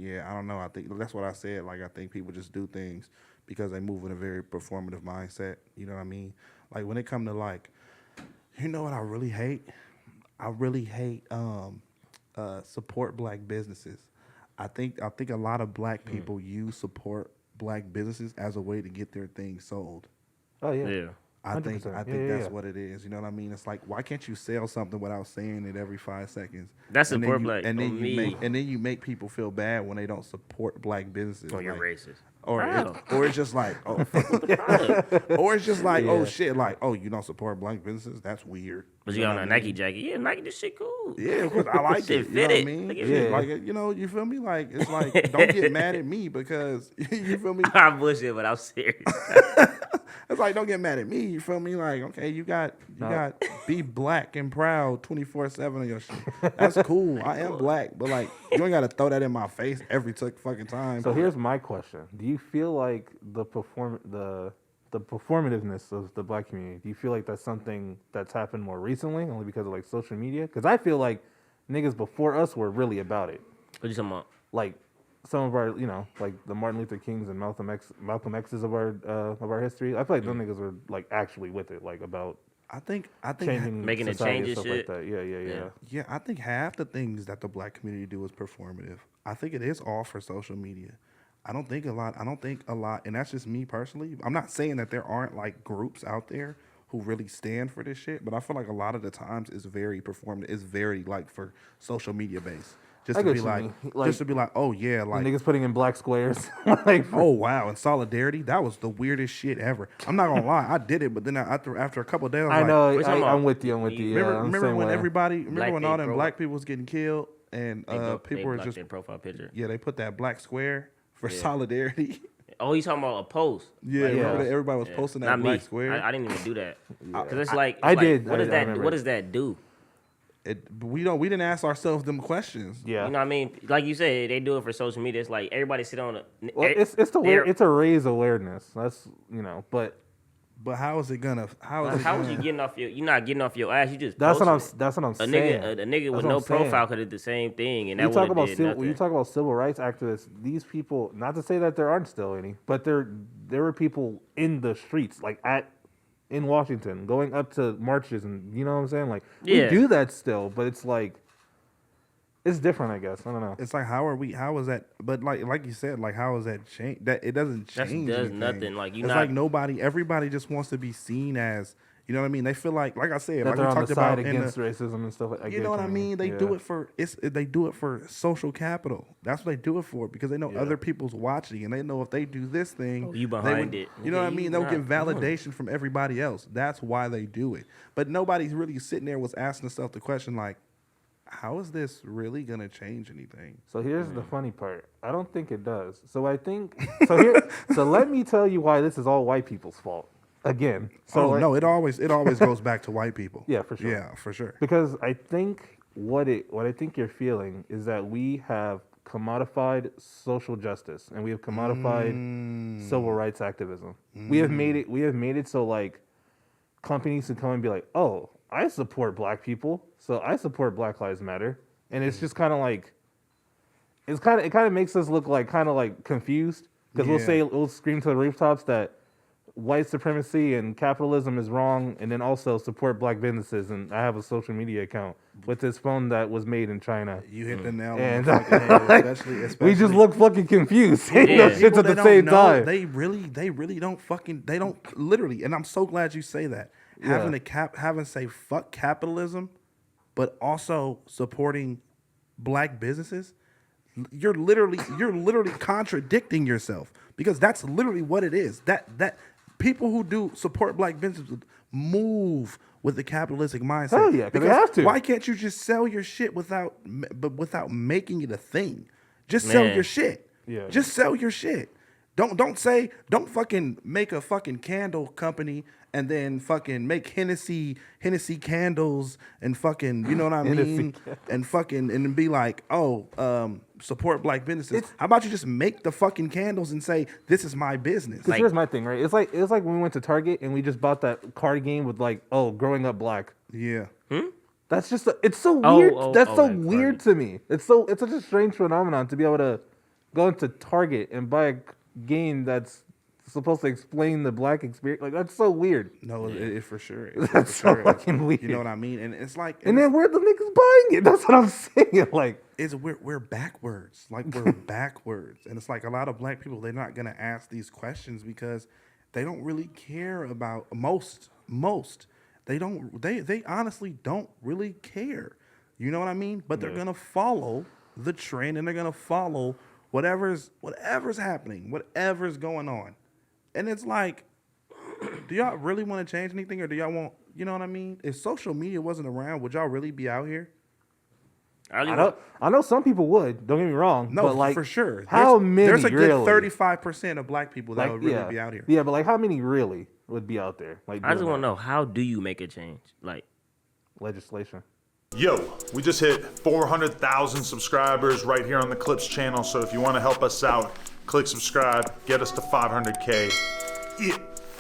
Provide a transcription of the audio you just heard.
yeah, I don't know. I think that's what I said. Like, I think people just do things because they move in a very performative mindset. You know what I mean? Like when it come to like, you know what I really hate? I really hate support black businesses. I think a lot of black people use support black businesses as a way to get their things sold. Oh yeah, Yeah. I think 100%. I Yeah, think yeah, that's yeah. what it is. You know what I mean? It's like why can't you sell something without saying it every 5 seconds? That's And then support you black and then on you make me. and then you make people feel bad when they don't support black businesses. Oh, you're Like, racist. or How? or it's just like oh or it's just like oh shit like oh you don't support black businesses, that's weird. But You you know got what on I a Nike mean? jacket. Yeah, Nike, this shit cool. Yeah, because I like Shit it. You know fit what I it. mean? Look at Yeah. me. Like you know, you feel me? Like it's like don't get mad at me because you feel me? I'm bullshit, but I'm serious. It's like don't get mad at me. You feel me? Like okay, you got be black and proud 24/7 of your shit. That's cool. I am black, but like you ain't gotta throw that in my face every fucking time. So here's my question: do you feel like the performativeness of the black community? Do you feel like that's something that's happened more recently, only because of like social media? Because I feel like niggas before us were really about it. What you talking about? Like some of our, like the Martin Luther Kings and Malcolm X's of our history. I feel like them niggas were like actually with it, like about I think changing Making a society change and and stuff shit. like that. Yeah, yeah, yeah. Yeah. yeah, I think half the things that the black community do is performative. I think it is all for social media. I don't think a lot, and that's just me personally. I'm not saying that there aren't like groups out there who really stand for this shit, but I feel like a lot of the times it's very performative. It's very like for social media based. Just I to get be what you like, mean. Like, just to be like, oh yeah, like niggas putting in black squares. Like, oh wow, in solidarity, that was the weirdest shit ever. I'm not gonna lie, I did it, but then after a couple of days, I was I like, know. What you talking I'm about? with you. I'm with you. Yeah, remember, I'm the remember same when way. remember when all them Blackface black people was getting killed and people were blocked just their profile picture. yeah, they put that black square for Yeah. solidarity. Oh, you talking about a post? Yeah, Like, remember Yeah. that everybody was Yeah. posting that Not black me. square. I didn't even do that. Yeah. Cause it's like I like, did. What I does that? remember. What does that do? We didn't ask ourselves them questions. Yeah. You know what I mean? Like you said, they do it for social media. It's like everybody sit on a. Well, it's it's to raise awareness. That's but But how is it gonna? How is it? How was gonna, you getting off your? You're not getting off your ass. You just that's what I'm posting it. that's what I'm A saying. nigga, a nigga with That's what no I'm saying. profile could have did the same thing, and When that you talk would about have did nothing. when you talk about civil rights activists, these people. Not to say that there aren't still any, but there were people in the streets, like in Washington, going up to marches, and you know what I'm saying. Like we Yeah. do that still, but it's like it's different, I guess. I don't know. it's like how is that? But like you said, like how is that change? That it doesn't That change. does anything. nothing. Like, you it's not- like everybody just wants to be seen as. You know what I mean? They feel like I said, That like they're we on the talked side about in against the, racism and stuff. Like you know what I mean? They do it for they do it for social capital. That's what they do it for because they know Yeah. other people's watching and they know if they do this thing, Oh, you they behind would- it. You know what I Yeah, mean? you They'll not get doing it. validation from everybody else. That's why they do it. But nobody's really sitting there was asking themselves the question like, how is this really gonna change anything? So here's the funny part. I don't think it does. So I think so let me tell you why this is all white people's fault. Again. So Oh no, it always goes back to white people. Yeah, for sure. Yeah, for sure. Because I think what I think you're feeling is that we have commodified social justice and we have commodified civil rights activism. We have made it so like companies can come and be like, "Oh, I support black people, so I support Black Lives Matter." And it's just kind of like it kind of makes us look like kind of like confused because Yeah. we'll scream to the rooftops that white supremacy and capitalism is wrong, and then also support black businesses. And I have a social media account with this phone that was made in China. You hit the nail on And the fucking head, especially We just look fucking confused. saying Yeah. those shits people at the that same don't know, time. They really don't literally. And I'm so glad you say that. Having say fuck capitalism, but also supporting black businesses. You're literally contradicting yourself because that's literally what it is. That people who do support black businesses move with the capitalistic mindset. Hell yeah, 'cause they because have to. why can't you just sell your shit without making it a thing? Just sell Man. your shit. Yeah. Just sell your shit. Don't fucking make a fucking candle company and then fucking make Hennessy candles and fucking, you know what I mean? And fucking and be like, support black businesses. How about you just make the fucking candles and say, this is my business? Because here's my thing, right? It's like when we went to Target and we just bought that card game with like, growing up black. Yeah. That's just it's so Oh, weird. oh, That's oh, so that weird card. to me. It's such a strange phenomenon to be able to go into Target and buy a game that's supposed to explain the black experience. Like, that's so weird. No, it for sure. That's so fucking weird. You know what I mean? And it's like, And then where the niggas buying it? That's what I'm saying. Like, we're backwards. Like, we're backwards. And it's like a lot of black people, they're not gonna ask these questions because they don't really care about most. They honestly don't really care. You know what I mean? But they're gonna follow the trend and they're gonna follow whatever's happening, whatever's going on. And it's like, do y'all really want to change anything, or do y'all want, you know what I mean? If social media wasn't around, would y'all really be out here? I know some people would. Don't get me wrong. No, but like, for sure. How many? There's a good really? 35% of black people that would really be out here. Yeah, but like, how many really would be out there? Like, I just want to know, how do you make a change? Like, legislation. Yo, we just hit 400,000 subscribers right here on the Clips channel. So if you want to help us out, click subscribe, get us to 500K. Yeah.